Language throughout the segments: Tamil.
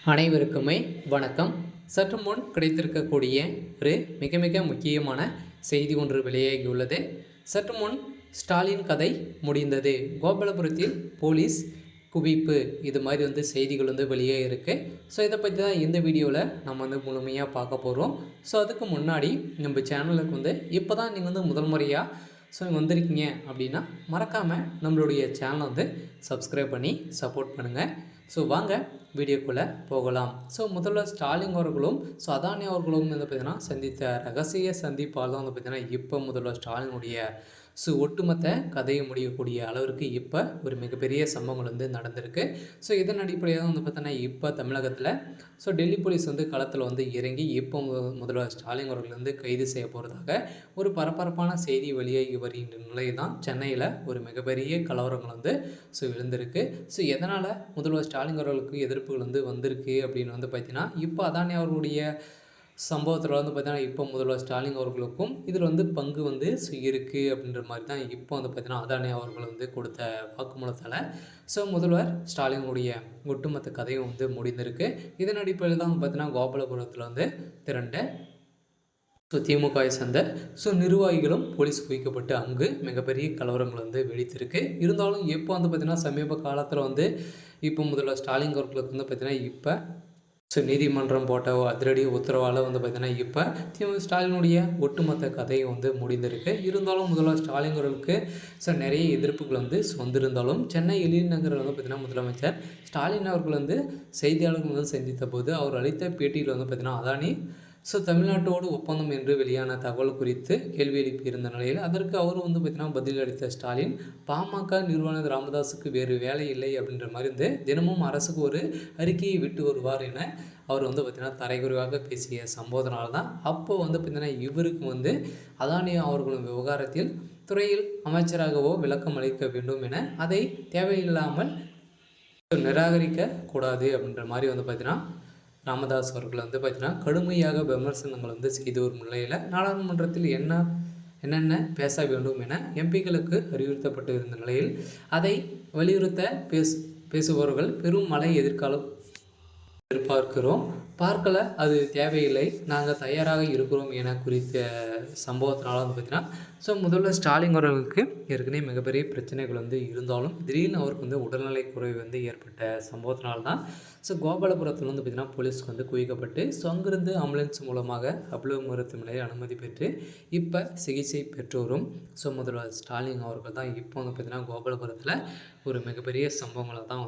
அனைவருக்குமே வணக்கம். சற்று முன் கிடைத்திருக்கக்கூடிய ஒரு மிக மிக முக்கியமான செய்தி ஒன்று வெளியாகியுள்ளது. சற்று முன் ஸ்டாலின் கதை முடிந்தது, கோபாலபுரத்தில் போலீஸ் குவிப்பு, இது மாதிரி செய்திகள் வெளியே இருக்குது. ஸோ இதை பற்றி தான் இந்த வீடியோவில் நம்ம முழுமையாக பார்க்க போகிறோம். ஸோ அதுக்கு முன்னாடி நம்ம சேனலுக்கு இப்போ தான் நீங்கள் முதல் முறையாக வந்திருக்கீங்க அப்படின்னா மறக்காமல் நம்மளுடைய சேனலை சப்ஸ்கிரைப் பண்ணி சப்போர்ட் பண்ணுங்கள். ஸோ வாங்க வீடியோக்குள்ளே போகலாம். ஸோ முதல்ல ஸ்டாலின் அவர்களும் அதானி அவர்களும் பார்த்திங்கன்னா சந்தித்த ரகசிய சந்திப்பால் தான் பார்த்திங்கன்னா இப்போ முதல்வர் ஸ்டாலினுடைய ஒட்டுமொத்த கதையை முடியக்கூடிய அளவிற்கு இப்போ ஒரு மிகப்பெரிய சம்பவங்கள் நடந்திருக்கு. ஸோ இதன் அடிப்படையாக தான் பார்த்தீங்கன்னா இப்போ தமிழகத்தில் டெல்லி போலீஸ் களத்தில் இறங்கி இப்போ முதல்வர் ஸ்டாலின் அவர்கள் கைது செய்ய போகிறதாக ஒரு பரபரப்பான செய்தி வெளியாகி வருகின்ற நிலை தான் சென்னையில் ஒரு மிகப்பெரிய கலவரங்கள் எழுந்திருக்கு. ஸோ எதனால் முதல்வர் ஸ்டாலின் அவர்களுக்கு எதிர்ப்புகள் வந்திருக்கு அப்படின்னு பார்த்தீங்கன்னா இப்போ அதானி அவர்களுடைய சம்பவத்தில் பார்த்தீங்கன்னா இப்போ முதல்வர் ஸ்டாலின் அவர்களுக்கும் இதில் பங்கு இருக்குது அப்படின்ற மாதிரி தான் இப்போ பார்த்தீங்கன்னா அதானி அவர்கள் கொடுத்த வாக்குமூலத்தால் முதல்வர் ஸ்டாலினுடைய ஒட்டுமொத்த கதையும் முடிந்திருக்கு. இதன் அடிப்படையில் தான் பார்த்தீங்கன்னா கோபாலபுரத்தில் திரண்ட திமுகவை சேர்ந்த நிர்வாகிகளும் போலீஸ் குவிக்கப்பட்டு அங்கு மிகப்பெரிய கலவரங்கள் வெடித்திருக்கு. இருந்தாலும் இப்போ பார்த்தீங்கன்னா சமீப காலத்தில் இப்போ முதல்வர் ஸ்டாலின் அவர்களுக்கு பார்த்தீங்கன்னா இப்போ நீதிமன்றம் போட்ட அதிரடி உத்தரவால் பார்த்தீங்கன்னா இப்போ ஸ்டாலினுடைய ஒட்டுமொத்த கதையும் முடிந்திருக்கு. இருந்தாலும் முதல்வர் ஸ்டாலின் அவர்களுக்கு நிறைய எதிர்ப்புகள் வந்திருந்தாலும் சென்னை எழில் நகரில் பார்த்தீங்கன்னா முதலமைச்சர் ஸ்டாலின் அவர்கள் செய்தியாளர்கள் சந்தித்த போது அவர் அளித்த பேட்டியில் பார்த்தீங்கன்னா அதானி தமிழ்நாட்டோடு ஒப்பந்தம் என்று வெளியான தகவல் குறித்து கேள்வி எழுப்பியிருந்த நிலையில் அதற்கு அவர் பார்த்தீங்கன்னா பதில் அளித்த ஸ்டாலின், பாமக நிறுவனர் ராமதாஸுக்கு வேறு வேலை இல்லை அப்படின்ற மாதிரி தினமும் அரசுக்கு ஒரு அறிக்கையை விட்டு வருவார் என அவர் பார்த்தீங்கன்னா தரைக்குறைவாக பேசிய சம்போதனால தான் அப்போ பார்த்தீங்கன்னா இவருக்கு அதானி அவர்களின் விவகாரத்தில் துறையில் அமைச்சராகவோ விளக்கம் அளிக்க வேண்டும் என அதை தேவையில்லாமல் நிராகரிக்க கூடாது அப்படின்ற மாதிரி பார்த்தீங்கன்னா ராமதாஸ் அவர்கள் பார்த்தீங்கன்னா கடுமையாக விமர்சனங்கள் செய்து வரும் நிலையில் நாடாளுமன்றத்தில் என்னென்ன பேச வேண்டும் என எம்பிக்களுக்கு அறிவுறுத்தப்பட்டு இருந்த நிலையில் அதை வலியுறுத்த பேசுபவர்கள் பெரும் மழை எதிர்காலம் பார்க்கல, அது தேவையில்லை, நாங்கள் தயாராக இருக்கிறோம் என குறித்த சம்பவத்தினால பார்த்தீங்கன்னா முதல்ல ஸ்டாலின் அவர்களுக்கு ஏற்கனவே மிகப்பெரிய பிரச்சனைகள் இருந்தாலும் திடீர்னு அவருக்கு உடல்நலை குறைவு ஏற்பட்ட சம்பவத்தினால்தான் கோபாலபுரத்தில் பார்த்திங்கன்னா போலீஸ்க்கு குவிக்கப்பட்டு அங்கிருந்து ஆம்புலன்ஸ் மூலமாக அவ்வளோ மருத்துவமனையில் அனுமதி பெற்று இப்போ சிகிச்சை பெற்று வரும் முதல்வர் ஸ்டாலின் அவர்கள் தான் இப்போ பார்த்திங்கன்னா கோபாலபுரத்தில் ஒரு மிகப்பெரிய சம்பவங்களை தான்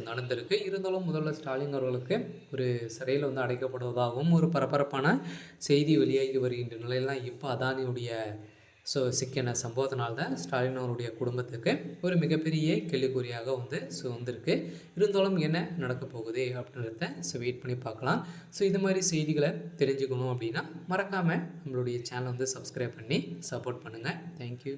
நடந்திருக்கு. இருந்தாலும் முதல்வர் ஸ்டாலின் அவர்களுக்கு ஒரு சிறையில் அடைக்கப்படுவதாகவும் ஒரு பரபரப்பான செய்தி வெளியாகி வருகின்ற நிலையில்தான் இப்போ அதானியுடைய சிக்கின சம்பவத்தினால்தான் ஸ்டாலின் அவருடைய குடும்பத்துக்கு ஒரு மிகப்பெரிய கேள்விக்குறியாக வந்திருக்கு. இருந்தாலும் என்ன நடக்க போகுது அப்படின்றத வெயிட் பண்ணி பார்க்கலாம். இது மாதிரி செய்திகளை தெரிஞ்சுக்கணும் அப்படின்னா மறக்காமல் நம்மளுடைய சேனலை சப்ஸ்கிரைப் பண்ணி சப்போர்ட் பண்ணுங்கள். தேங்க்யூ.